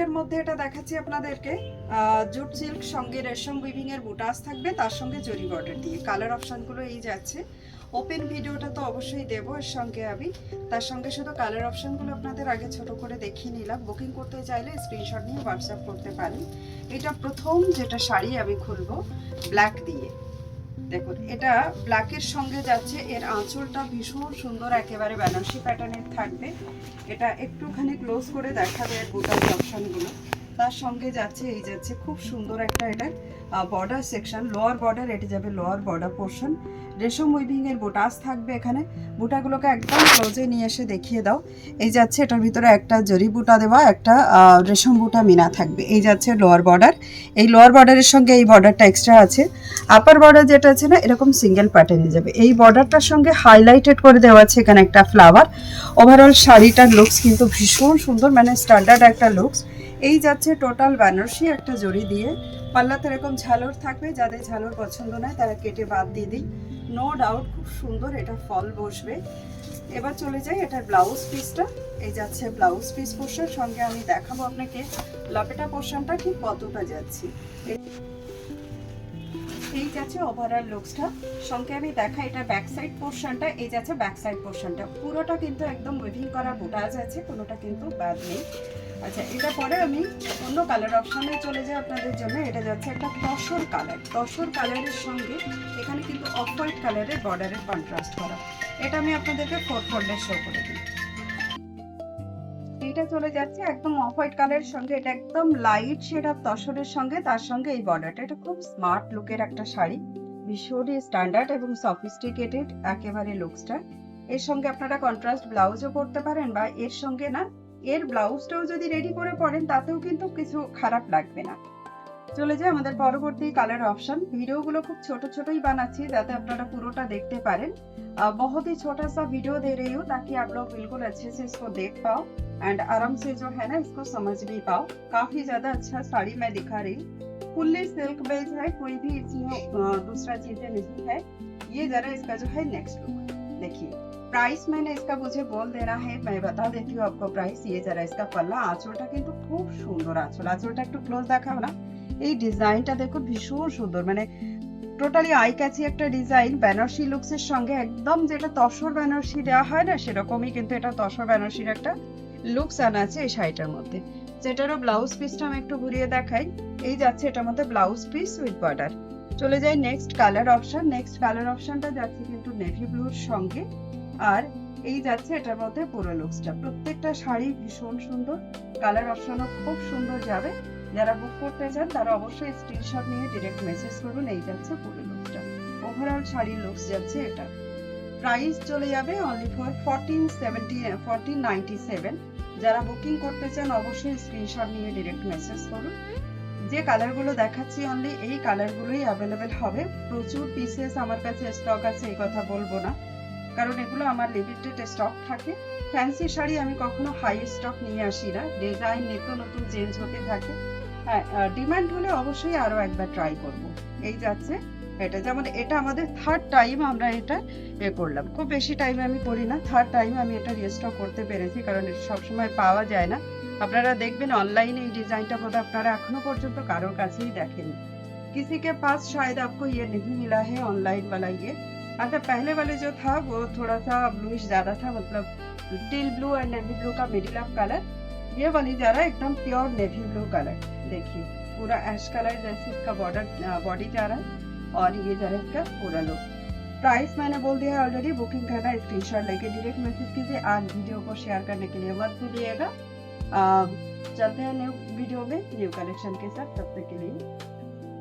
সিল্কের মধ্যে এটা দেখাচ্ছি আপনাদেরকে। জুট সিল্ক সঙ্গে রেশম উইভিং এর বুটাস থাকবে, তার সঙ্গে জরি বর্ডার দিয়ে। কালার অপশনগুলো এই যাচ্ছে। ওপেন ভিডিওটা তো অবশ্যই দেবো এর সঙ্গে আমি, তার সঙ্গে শুধু কালার অপশনগুলো আপনাদের আগে ছোট করে দেখিয়ে নিলাম। বুকিং করতে চাইলে স্ক্রিনশট নিয়ে হোয়াটসঅ্যাপ করতে পারেন। এটা প্রথম যেটা শাড়ি আমি খুলবো ব্ল্যাক দিয়ে। দেখুন এটা ব্ল্যাকের সঙ্গে যাচ্ছে, এর আঁচলটা ভীষণ সুন্দর একেবারে বেনারসি প্যাটার্নের থাকবে। এটা একটুখানি ক্লোজ করে দেখাবে এর বুটার অপশনগুলো। তার সঙ্গে যাচ্ছে এই যাচ্ছে খুব সুন্দর একটা এটা বর্ডার সেকশন, লোয়ার বর্ডার, এটা যাবে লোয়ার বর্ডার পোর্শন। রেশম উইভিং এর বুটাস থাকবে এখানে। বুটাগুলোকে একদম ক্লোজে নিয়ে এসে দেখিয়ে দাও। এই যাচ্ছে এটার ভিতরে একটা জরি বুটা দেওয়া, একটা রেশম বুটা মিনা থাকবে। এই যাচ্ছে লোয়ার বর্ডার, এই লোয়ার বর্ডারের সঙ্গে এই বর্ডারটা এক্সট্রা আছে। আপার বর্ডার যেটা আছে না, এরকম সিঙ্গেল প্যাটার্নে যাবে। এই বর্ডারটার সঙ্গে হাইলাইটেড করে দেওয়া আছে এখানে একটা ফ্লাওয়ার। ওভারঅল শাড়িটার লুকস কিন্তু ভীষণ সুন্দর, মানে স্ট্যান্ডার্ড একটা লুকস। এই যাচ্ছে টোটাল বেনারসি একটা জড়ি দিয়ে। পাল্লাতে এরকম ঝালর থাকবে, যাদের ঝালর পছন্দ নয় তারা কেটে বাদ দিয়ে দিই। নো ডাউট খুব সুন্দর এটা ফল বসবে। এবার চলে যাই এটার ব্লাউজ পিসটা। এই যাচ্ছে ব্লাউজ পিস পোর্শন, সঙ্গে আমি দেখাবো আপনাকে লপেটা পোর্শনটা ঠিক কতটা যাচ্ছে। এই যাচ্ছে ওভারঅল লুকসটা, সঙ্গে আমি দেখাই এটা ব্যাক সাইড পোর্শনটা। এই যাচ্ছে ব্যাক সাইড পোর্শনটা, পুরোটা কিন্তু একদম উইভিং করা বুটাজ আছে, কোনোটা কিন্তু বাদ নেই। আচ্ছা, এটা পরে আমি অন্য কালার অপশনে চলে যাই আপনাদের জন্য। এটা যাচ্ছে একটা তসর কালার, তসর কালারের সঙ্গে এখানে কিন্তু অফ হোয়াইট কালারের বর্ডারের কন্ট্রাস্ট করা। এটা আমি আপনাদেরকে 4 ফোল্ডে শো করে দিই। এটা চলে যাচ্ছে একদম অফ হোয়াইট কালারের সঙ্গে, এটা একদম লাইট শেড অফ তসরের সঙ্গে, তার সঙ্গে এই বর্ডারটা। এটা খুব স্মার্ট লুকের একটা শাড়ি, ভীষণই স্ট্যান্ডার্ড এবং সফিস্টিকেটেড একেবারে লুকসটা। এর সঙ্গে আপনারা কন্ট্রাস্ট ব্লাউজও পরতে পারেন, বা এর সঙ্গে না এর ব্লাউজটাও যদি রেডি করে পরেন তাতেও কিন্তু কিছু খারাপ লাগবে না। চলে যায় আমাদের পরবর্তী কালার অপশন। ভিডিওগুলো খুব ছোট ছোটই বানাচ্ছি যাতে আপনারা পুরোটা দেখতে পারেন। बहुत ही छोटा सा वीडियो दे रही हूँ ताकि आप लोग बिल्कुल अच्छे से इसको देख पाओ एंड आराम से जो है ना इसको समझ भी पाओ। काफी ज्यादा अच्छा साड़ी मैं दिखा रही हूँ, फुल्ली सिल्क बेस है, कोई भी इसमें दूसरा चीजें नहीं है। ये जरा इसका जो है नेक्स्ट लुक देखिए। प्राइस मैंने इसका मुझे बोल देना है, मैं बता देती हूँ आपको प्राइस। ये जरा इसका पल्ला, आंचलটা কিন্তু খুব সুন্দর আঁচল। আঁচলটা একটু ক্লোজ দেখাও না। এই ডিজাইনটা দেখো ভীষণ সুন্দর, মানে টোটালি আই ক্যাচি একটা ডিজাইন। বেনারসি লুকস এর সঙ্গে একদম যেটা তসর বেনারসি দেওয়া হয় না, সেরকমই কিন্তু এটা তসর বেনারসির একটা লুকস আনা আছে এই শাড়িটার মধ্যে। যেটারও ব্লাউজ পিসটা আমি একটু ঘুরিয়ে দেখাই। এই যাচ্ছে এটার মধ্যে ব্লাউজ পিস উইথ বর্ডার। চলে যাই next colour option. Next colour অপশনটা যাচ্ছে কিন্তু নেভি ব্লুর সঙ্গে, আর এই যাচ্ছে এটার মধ্যে পুরো লুকসটা। প্রত্যেকটা শাড়ি ভীষণ সুন্দর, কালার অপশনও খুব সুন্দর যাবে। যারা বুক করতে চান তারা অবশ্যই স্ক্রিনশট নিয়ে ডাইরেক্ট মেসেজ করুন। এই যাচ্ছে পুরো লুকসটা, ওভারঅল শাড়ির লুকস যাচ্ছে এটা। প্রাইস চলে যাবে অনলি ফর 1497। যারা বুকিং করতে চান অবশ্যই স্ক্রিনশট নিয়ে ডাইরেক্ট মেসেজ করুন। যে কালারগুলো দেখাচ্ছি অনলি এই কালারগুলোই অ্যাভেলেবেল হবে। প্রচুর পিসেস আমার কাছে স্টক আছে এই কথা বলবো না, কারণ এগুলো আমার লিমিটেড স্টক থাকে। ফ্যান্সি শাড়ি আমি কখনো হাই স্টক নিয়ে আসি না, ডিজাইন নিত্য নতুন চেঞ্জ হতে থাকে। হ্যাঁ, ডিমান্ড হলে অবশ্যই আরো একবার ট্রাই করব। এই যাচ্ছে এটা, যেমন এটা আমাদের থার্ড টাইম আমরা এটা করলাম। খুব বেশি টাইম আমি করি না, থার্ড টাইম আমি এটা রিস্টক করতে পেরেছি, কারণ এটা সবসময় পাওয়া যায় না। আপনারা দেখবেন অনলাইনে এই ডিজাইনটা বোধহয় আপনারা এখনো পর্যন্ত কারোর কাছেই দেখেনি, किसी के पास शायद आपको ये नहीं मिला है ऑनलाइन वाला ये। अच्छा, पहले वाले जो था वो थोड़ा सा ब्लूइश ज्यादा था, मतलब teal blue and navy blue का मिडिल ऑफ कलर। ये वाली जा रहा है एकदम प्योर नेवी ब्लू कलर। देखिए पूरा ऐश कलर जैसे इसका बॉर्डर बॉडी जा रहा है, और ये जा रहा है इसका पूरा लुक। प्राइस मैंने बोल दिया है ऑलरेडी। बुकिंग करना स्क्रीनशॉट लेके डायरेक्ट मैसेज कीजिए। आज वीडियो को शेयर करने के लिए मत भूलिएगा। चलते हैं न्यू वीडियो में न्यू कलेक्शन के साथ, तब तक के लिए